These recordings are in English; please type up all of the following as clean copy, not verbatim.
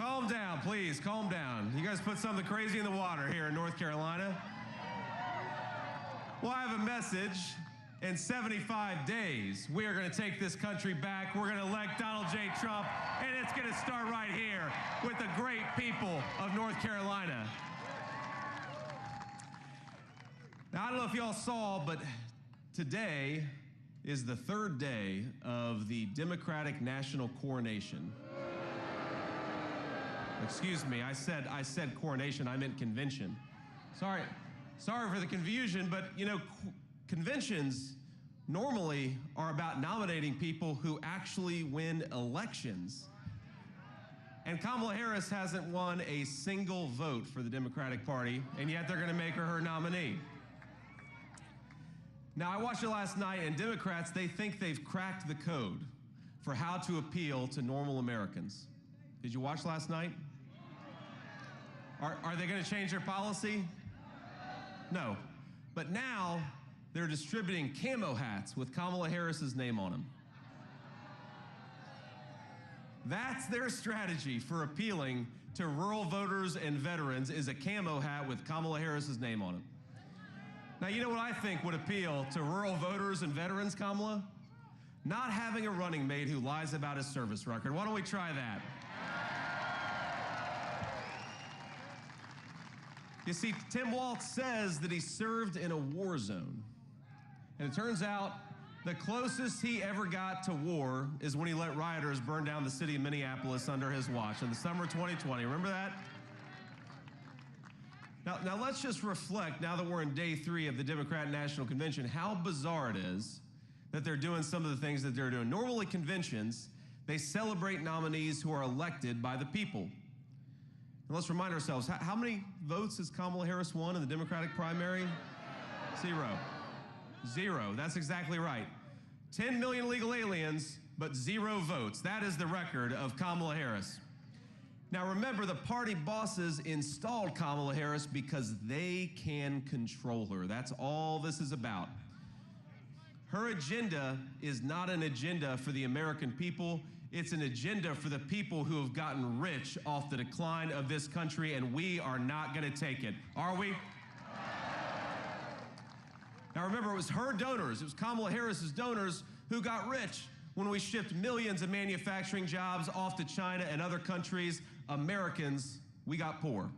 calm down, please, calm down. You guys put something crazy in the water here in North Carolina. Well, I have a message. In 75 days, we are going to take this country back. We're going to elect Donald J. Trump, and it's going to start right here with the great people of North Carolina. Now, I don't know if y'all saw, but today is the third day of the Democratic National Coronation. Excuse me, I said coronation, I meant convention. Sorry for the confusion, but you know, conventions normally are about nominating people who actually win elections. And Kamala Harris hasn't won a single vote for the Democratic Party, and yet they're going to make her nominee. Now, I watched it last night, and Democrats, they think they've cracked the code for how to appeal to normal Americans. Did you watch last night? Are they going to change their policy? No. But now, they're distributing camo hats with Kamala Harris's name on them. That's their strategy for appealing to rural voters and veterans, is a camo hat with Kamala Harris's name on it. Now, you know what I think would appeal to rural voters and veterans, Kamala? Not having a running mate who lies about his service record. Why don't we try that? You see, Tim Walz says that he served in a war zone. And it turns out the closest he ever got to war is when he let rioters burn down the city of Minneapolis under his watch in the summer of 2020. Remember that? Now let's just reflect, now that we're in day 3 of the Democrat National Convention, how bizarre it is that they're doing some of the things that they're doing. Normally conventions, they celebrate nominees who are elected by the people. And let's remind ourselves, how many votes has Kamala Harris won in the Democratic primary? Zero. That's exactly right. 10 million illegal aliens, but 0 votes. That is the record of Kamala Harris. Now remember, the party bosses installed Kamala Harris because they can control her. That's all this is about. Her agenda is not an agenda for the American people. It's an agenda for the people who have gotten rich off the decline of this country, and we are not going to take it. Are we? Now remember, it was her donors, it was Kamala Harris's donors who got rich when we shipped millions of manufacturing jobs off to China and other countries. Americans, we got poor.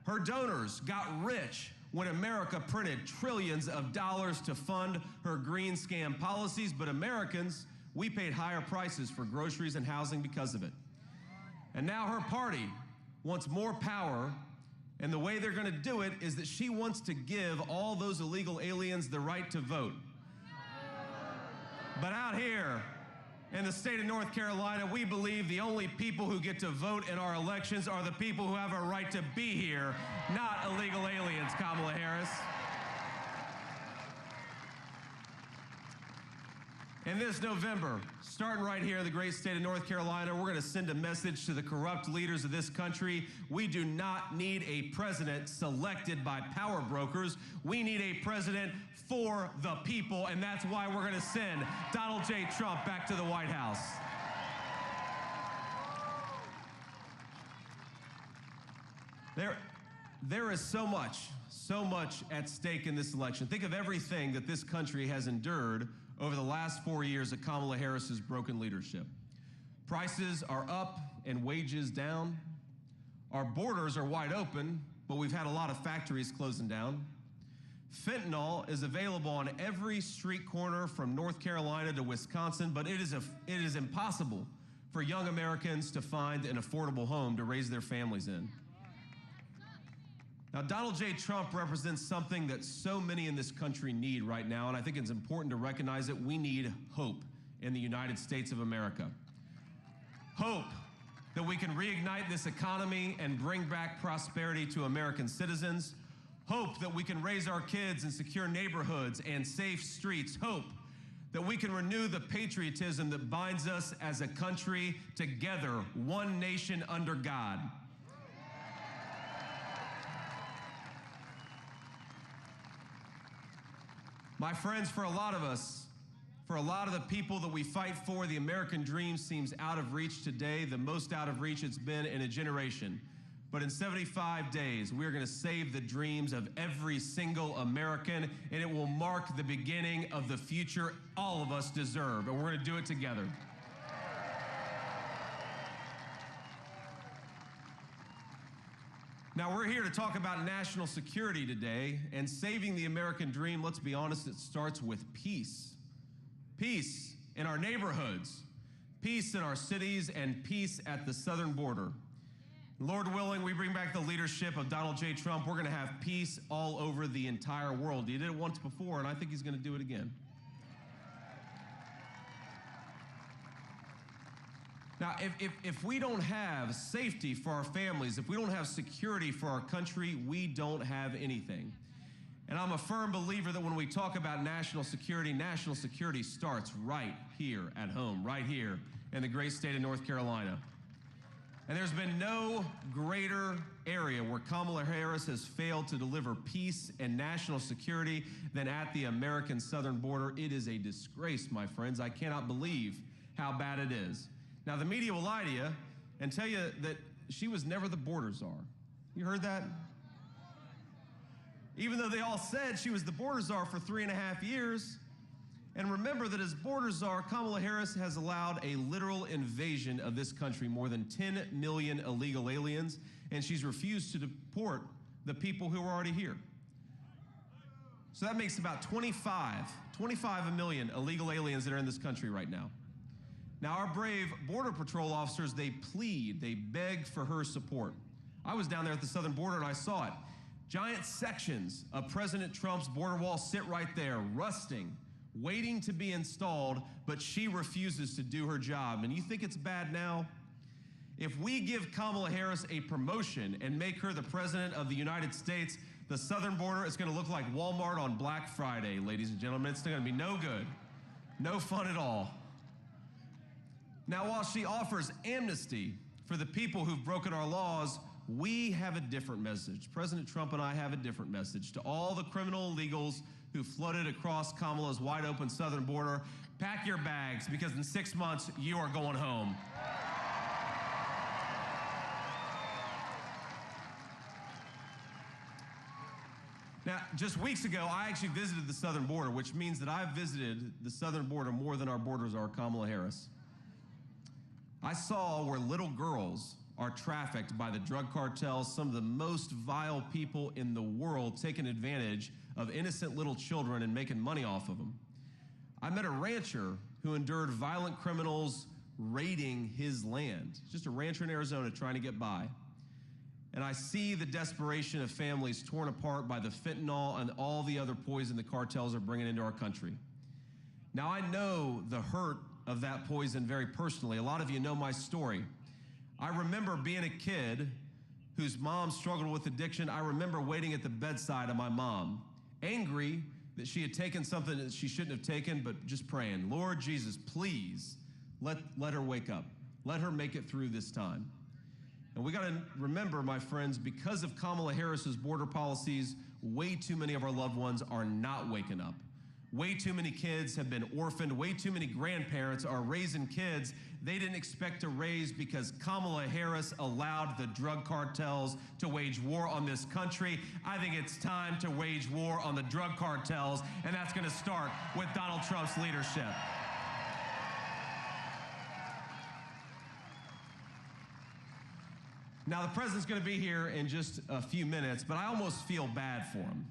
Her donors got rich when America printed trillions of dollars to fund her green scam policies, but Americans, we paid higher prices for groceries and housing because of it. And now her party wants more power, and the way they're going to do it is that she wants to give all those illegal aliens the right to vote. But out here in the state of North Carolina, we believe the only people who get to vote in our elections are the people who have a right to be here, not illegal aliens, Kamala Harris. And this November, starting right here in the great state of North Carolina, we're going to send a message to the corrupt leaders of this country. We do not need a president selected by power brokers. We need a president for the people, and that's why we're going to send Donald J. Trump back to the White House. There is so much at stake in this election. Think of everything that this country has endured over the last 4 years of Kamala Harris's broken leadership. Prices are up and wages down. Our borders are wide open, but we've had a lot of factories closing down. Fentanyl is available on every street corner from North Carolina to Wisconsin, but it is impossible for young Americans to find an affordable home to raise their families in. Now, Donald J. Trump represents something that so many in this country need right now, and I think it's important to recognize that we need hope in the United States of America. Hope that we can reignite this economy and bring back prosperity to American citizens. Hope that we can raise our kids in secure neighborhoods and safe streets. Hope that we can renew the patriotism that binds us as a country together, one nation under God. My friends, for a lot of us, For a lot of the people that we fight for, the American dream seems out of reach today, the most out of reach it's been in a generation. But in 75 days, we're going to save the dreams of every single American, and it will mark the beginning of the future all of us deserve, and we're going to do it together. Now, we're here to talk about national security today, and saving the American dream, let's be honest, it starts with peace. Peace in our neighborhoods, peace in our cities, and peace at the southern border. Lord willing, we bring back the leadership of Donald J. Trump. We're going to have peace all over the entire world. He did it once before, and I think he's going to do it again. Now, if we don't have safety for our families, if we don't have security for our country, we don't have anything. And I'm a firm believer that when we talk about national security starts right here at home, right here in the great state of North Carolina. And there's been no greater area where Kamala Harris has failed to deliver peace and national security than at the American southern border. It is a disgrace, my friends. I cannot believe how bad it is. Now, the media will lie to you and tell you that she was never the border czar. You heard that? Even though they all said she was the border czar for 3.5 years. And remember that as border czar, Kamala Harris has allowed a literal invasion of this country, more than 10 million illegal aliens, and she's refused to deport the people who are already here. So that makes about 25 million illegal aliens that are in this country right now. Now, our brave Border Patrol officers, they plead, they beg for her support. I was down there at the southern border and I saw it. Giant sections of President Trump's border wall sit right there, rusting, waiting to be installed, but she refuses to do her job. And you think it's bad now? If we give Kamala Harris a promotion and make her the president of the United States, the southern border is going to look like Walmart on Black Friday, ladies and gentlemen. It's going to be no good, no fun at all. Now, while she offers amnesty for the people who've broken our laws, we have a different message. President Trump and I have a different message. To all the criminal illegals who flooded across Kamala's wide open southern border, pack your bags because in 6 months, you are going home. Now, just weeks ago, I actually visited the southern border, which means that I've visited the southern border more than our borders are Kamala Harris. I saw where little girls are trafficked by the drug cartels, some of the most vile people in the world taking advantage of innocent little children and making money off of them. I met a rancher who endured violent criminals raiding his land. Just a rancher in Arizona trying to get by. And I see the desperation of families torn apart by the fentanyl and all the other poison the cartels are bringing into our country. Now, I know the hurt of that poison very personally. A lot of you know my story. I remember being a kid whose mom struggled with addiction. I remember waiting at the bedside of my mom, angry that she had taken something that she shouldn't have taken, but just praying, Lord Jesus, please let her wake up. Let her make it through this time. And we got to remember, my friends, because of Kamala Harris's border policies, way too many of our loved ones are not waking up. Way too many kids have been orphaned. Way too many grandparents are raising kids they didn't expect to raise because Kamala Harris allowed the drug cartels to wage war on this country. I think it's time to wage war on the drug cartels, and that's going to start with Donald Trump's leadership. Now, the president's going to be here in just a few minutes, but I almost feel bad for him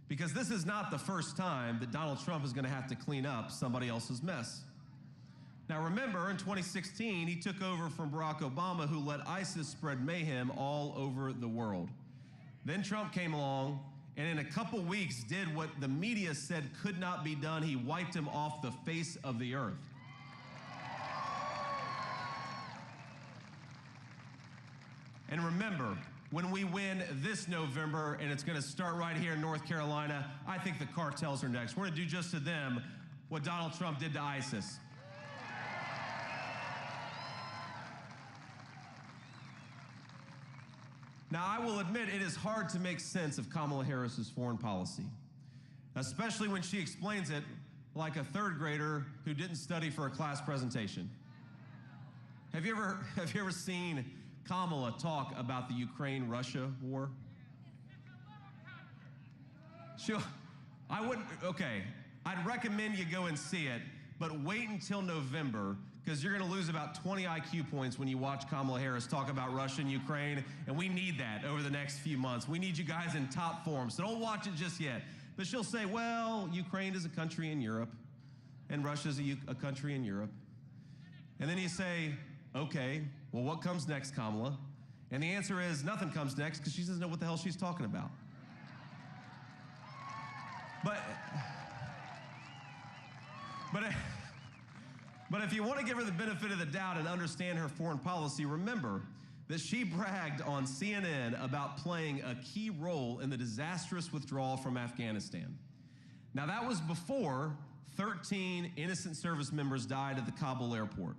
because this is not the first time that Donald Trump is going to have to clean up somebody else's mess. Now, remember, in 2016, he took over from Barack Obama, who let ISIS spread mayhem all over the world. Then Trump came along, and in a couple weeks did what the media said could not be done. He wiped him off the face of the earth. And remember, when we win this November, and it's going to start right here in North Carolina, I think the cartels are next. We're going to do just to them what Donald Trump did to ISIS. Now, I will admit it is hard to make sense of Kamala Harris's foreign policy, especially when she explains it like a third grader who didn't study for a class presentation. Have you ever seen Kamala talk about the Ukraine-Russia war? I'd recommend you go and see it, but wait until November, because you're going to lose about 20 IQ points when you watch Kamala Harris talk about Russia and Ukraine, and we need that over the next few months. We need you guys in top form, so don't watch it just yet. But she'll say, well, Ukraine is a country in Europe, and Russia's a country in Europe. And then you say, okay, well, what comes next, Kamala? And the answer is nothing comes next, because she doesn't know what the hell she's talking about. But if you want to give her the benefit of the doubt and understand her foreign policy, remember that she bragged on CNN about playing a key role in the disastrous withdrawal from Afghanistan. Now, that was before 13 innocent service members died at the Kabul airport.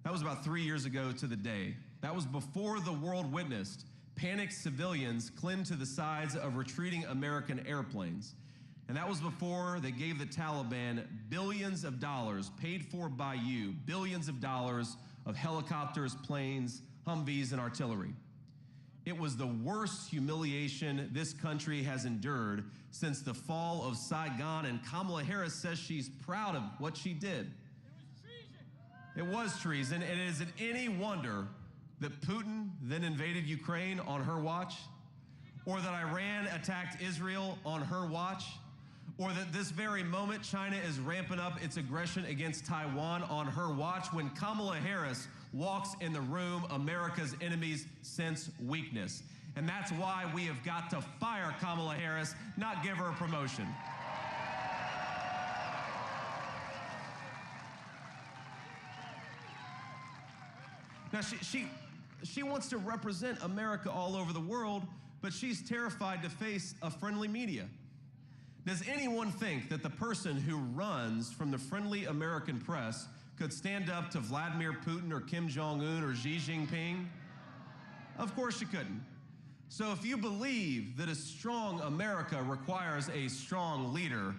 That was about 3 years ago to the day. That was before the world witnessed panicked civilians cling to the sides of retreating American airplanes. And that was before they gave the Taliban billions of dollars paid for by you, billions of dollars of helicopters, planes, Humvees, and artillery. It was the worst humiliation this country has endured since the fall of Saigon, and Kamala Harris says she's proud of what she did. It was treason, and is it any wonder that Putin then invaded Ukraine on her watch? Or that Iran attacked Israel on her watch? Or that this very moment China is ramping up its aggression against Taiwan on her watch, when Kamala Harris walks in the room America's enemies sense weakness. And that's why we have got to fire Kamala Harris, not give her a promotion. Now, she wants to represent America all over the world, but she's terrified to face a friendly media. Does anyone think that the person who runs from the friendly American press could stand up to Vladimir Putin or Kim Jong-un or Xi Jinping? Of course you couldn't. So if you believe that a strong America requires a strong leader,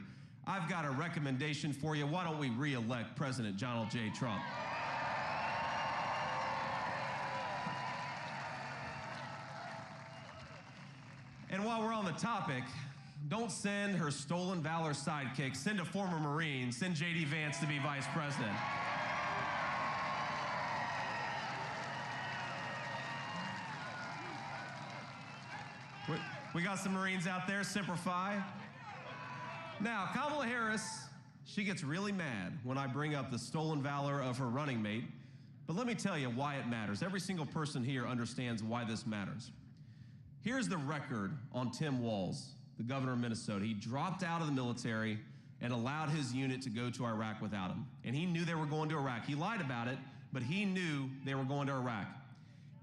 I've got a recommendation for you. Why don't we re-elect President Donald J. Trump? And while we're on the topic, don't send her stolen valor sidekick. Send a former Marine. Send JD Vance to be vice president. We got some Marines out there. Semper Fi. Now, Kamala Harris, she gets really mad when I bring up the stolen valor of her running mate. But let me tell you why it matters. Every single person here understands why this matters. Here's the record on Tim Walz, the governor of Minnesota. He dropped out of the military and allowed his unit to go to Iraq without him. And he knew they were going to Iraq. He lied about it, but he knew they were going to Iraq.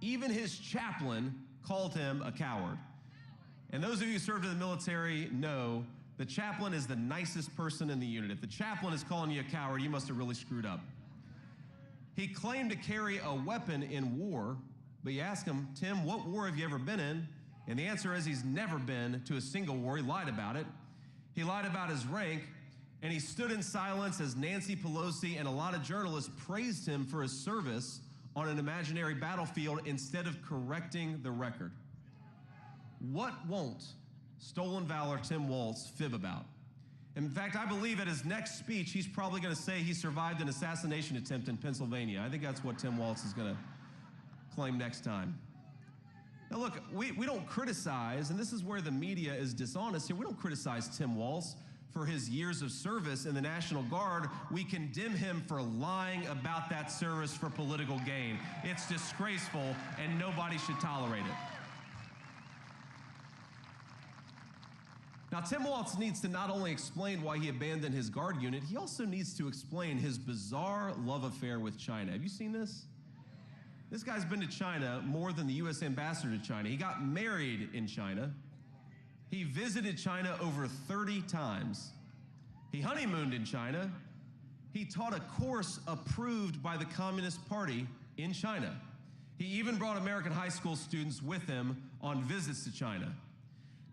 Even his chaplain called him a coward. And those of you who served in the military know the chaplain is the nicest person in the unit. If the chaplain is calling you a coward, you must have really screwed up. He claimed to carry a weapon in war, but you ask him, Tim, what war have you ever been in? And the answer is he's never been to a single war. He lied about it. He lied about his rank, and he stood in silence as Nancy Pelosi and a lot of journalists praised him for his service on an imaginary battlefield instead of correcting the record. What won't stolen valor Tim Walz fib about? In fact, I believe at his next speech, he's probably going to say he survived an assassination attempt in Pennsylvania. I think that's what Tim Walz is going to claim next time. Now look, we don't criticize, and this is where the media is dishonest here, we don't criticize Tim Walz for his years of service in the National Guard. We condemn him for lying about that service for political gain. It's disgraceful, and nobody should tolerate it. Now, Tim Walz needs to not only explain why he abandoned his Guard unit, he also needs to explain his bizarre love affair with China. Have you seen this? This guy's been to China more than the U.S. ambassador to China. He got married in China. He visited China over 30 times. He honeymooned in China. He taught a course approved by the Communist Party in China. He even brought American high school students with him on visits to China.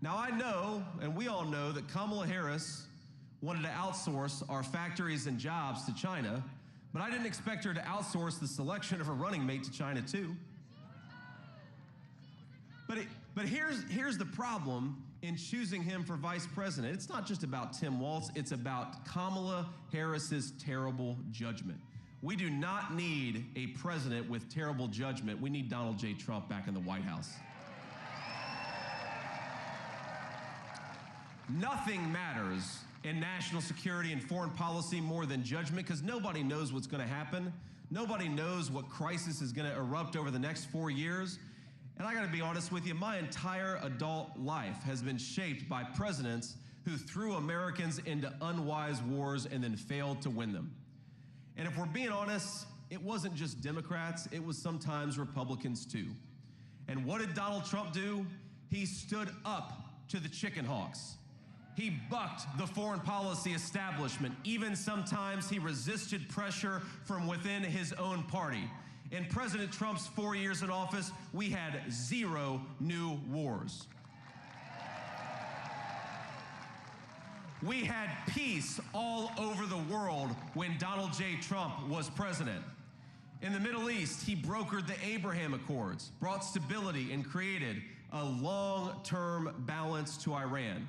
Now I know, and we all know, that Kamala Harris wanted to outsource our factories and jobs to China, but I didn't expect her to outsource the selection of her running mate to China too. But here's the problem in choosing him for vice president. It's not just about Tim Walz, it's about Kamala Harris's terrible judgment. We do not need a president with terrible judgment. We need Donald J. Trump back in the White House. Nothing matters in national security and foreign policy more than judgment, because nobody knows what's going to happen. Nobody knows what crisis is going to erupt over the next 4 years. And I got to be honest with you, my entire adult life has been shaped by presidents who threw Americans into unwise wars and then failed to win them. And if we're being honest, it wasn't just Democrats, it was sometimes Republicans too. And what did Donald Trump do? He stood up to the chicken hawks. He bucked the foreign policy establishment. Even sometimes he resisted pressure from within his own party. In President Trump's 4 years in office, we had 0 new wars. We had peace all over the world when Donald J. Trump was president. In the Middle East, he brokered the Abraham Accords, brought stability, and created a long-term balance to Iran.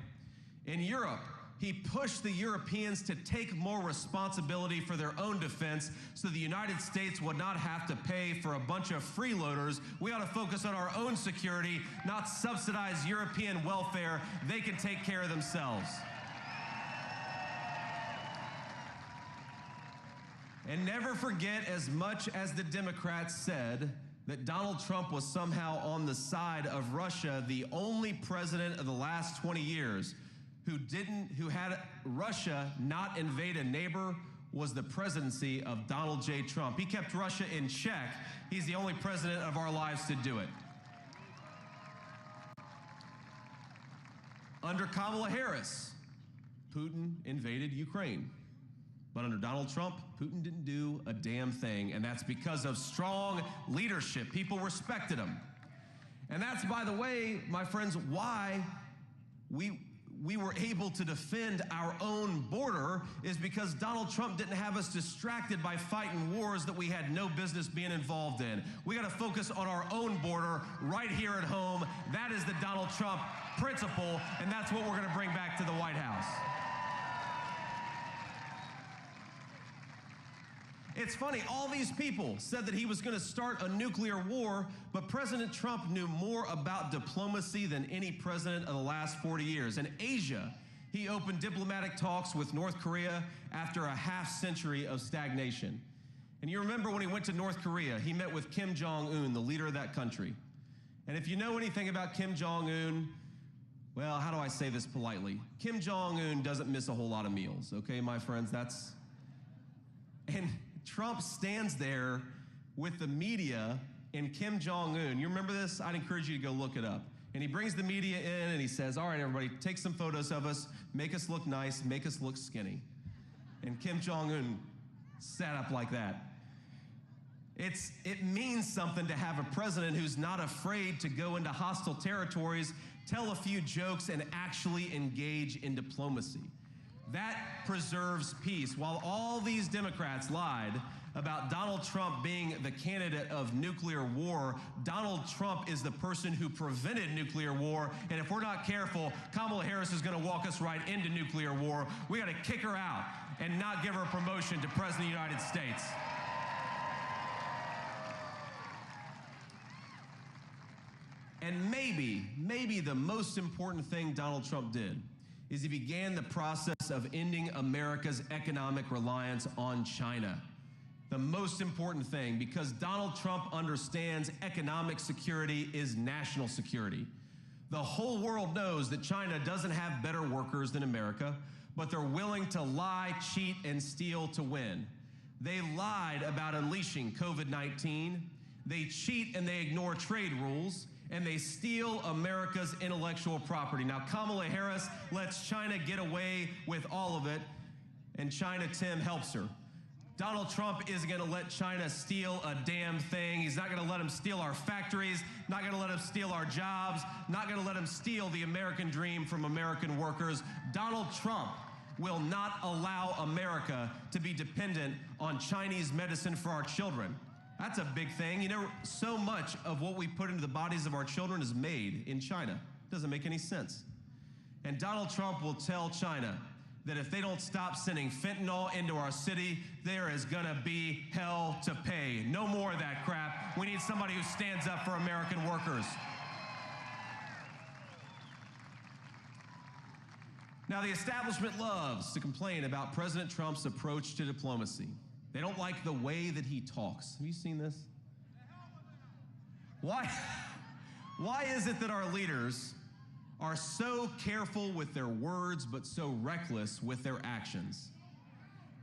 In Europe, he pushed the Europeans to take more responsibility for their own defense so the United States would not have to pay for a bunch of freeloaders. We ought to focus on our own security, not subsidize European welfare. They can take care of themselves. And never forget, as much as the Democrats said that Donald Trump was somehow on the side of Russia, the only president of the last 20 years who had Russia not invade a neighbor was the presidency of Donald J. Trump. He kept Russia in check. He's the only president of our lives to do it. Under Kamala Harris, Putin invaded Ukraine. But under Donald Trump, Putin didn't do a damn thing, and that's because of strong leadership. People respected him. And that's, by the way, my friends, why we were able to defend our own border, is because Donald Trump didn't have us distracted by fighting wars that we had no business being involved in. We got to focus on our own border right here at home. That is the Donald Trump principle, and that's what we're going to bring back to the White House. It's funny, all these people said that he was going to start a nuclear war, but President Trump knew more about diplomacy than any president of the last 40 years. In Asia, he opened diplomatic talks with North Korea after a half-century of stagnation. And you remember when he went to North Korea, he met with Kim Jong-un, the leader of that country. And if you know anything about Kim Jong-un, well, how do I say this politely? Kim Jong-un doesn't miss a whole lot of meals, okay, my friends? And Trump stands there with the media and Kim Jong-un. You remember this? I'd encourage you to go look it up. And he brings the media in and he says, all right, everybody, take some photos of us, make us look nice, make us look skinny. And Kim Jong-un sat up like that. It means something to have a president who's not afraid to go into hostile territories, tell a few jokes, and actually engage in diplomacy. That preserves peace. While all these Democrats lied about Donald Trump being the candidate of nuclear war, Donald Trump is the person who prevented nuclear war. And if we're not careful, Kamala Harris is going to walk us right into nuclear war. We got to kick her out and not give her a promotion to President of the United States. And maybe the most important thing Donald Trump did is he began the process of ending America's economic reliance on China. The most important thing, because Donald Trump understands economic security is national security. The whole world knows that China doesn't have better workers than America, but they're willing to lie, cheat, and steal to win. They lied about unleashing COVID-19. They cheat and they ignore trade rules, and they steal America's intellectual property. Now, Kamala Harris lets China get away with all of it, and China Tim helps her. Donald Trump isn't going to let China steal a damn thing. He's not going to let them steal our factories, not going to let them steal our jobs, not going to let them steal the American dream from American workers. Donald Trump will not allow America to be dependent on Chinese medicine for our children. That's a big thing. You know, so much of what we put into the bodies of our children is made in China. Doesn't make any sense. And Donald Trump will tell China that if they don't stop sending fentanyl into our city, there is gonna be hell to pay. No more of that crap. We need somebody who stands up for American workers. Now, the establishment loves to complain about President Trump's approach to diplomacy. They don't like the way that he talks. Have you seen this? Why is it that our leaders are so careful with their words but so reckless with their actions?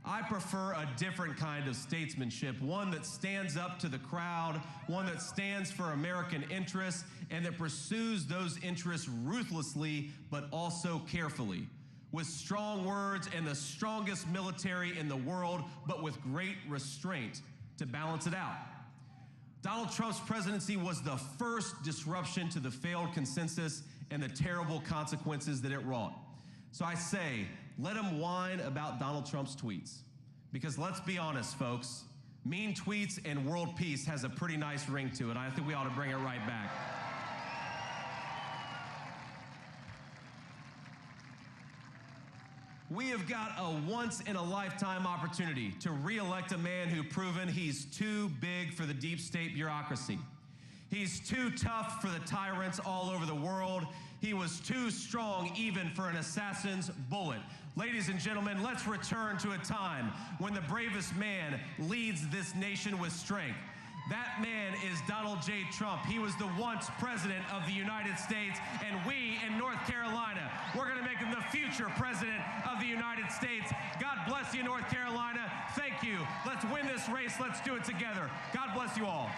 I prefer a different kind of statesmanship, one that stands up to the crowd, one that stands for American interests, and that pursues those interests ruthlessly but also carefully, with strong words and the strongest military in the world, but with great restraint to balance it out. Donald Trump's presidency was the first disruption to the failed consensus and the terrible consequences that it wrought. So I say, let him whine about Donald Trump's tweets. Because let's be honest, folks, mean tweets and world peace has a pretty nice ring to it. I think we ought to bring it right back. We have got a once-in-a-lifetime opportunity to re-elect a man who's proven he's too big for the deep state bureaucracy. He's too tough for the tyrants all over the world. He was too strong even for an assassin's bullet. Ladies and gentlemen, let's return to a time when the bravest man leads this nation with strength. That man is Donald J. Trump. He was the once president of the United States, and we in North Carolina, we're going to make him the future president of the United States. God bless you, North Carolina. Thank you. Let's win this race. Let's do it together. God bless you all.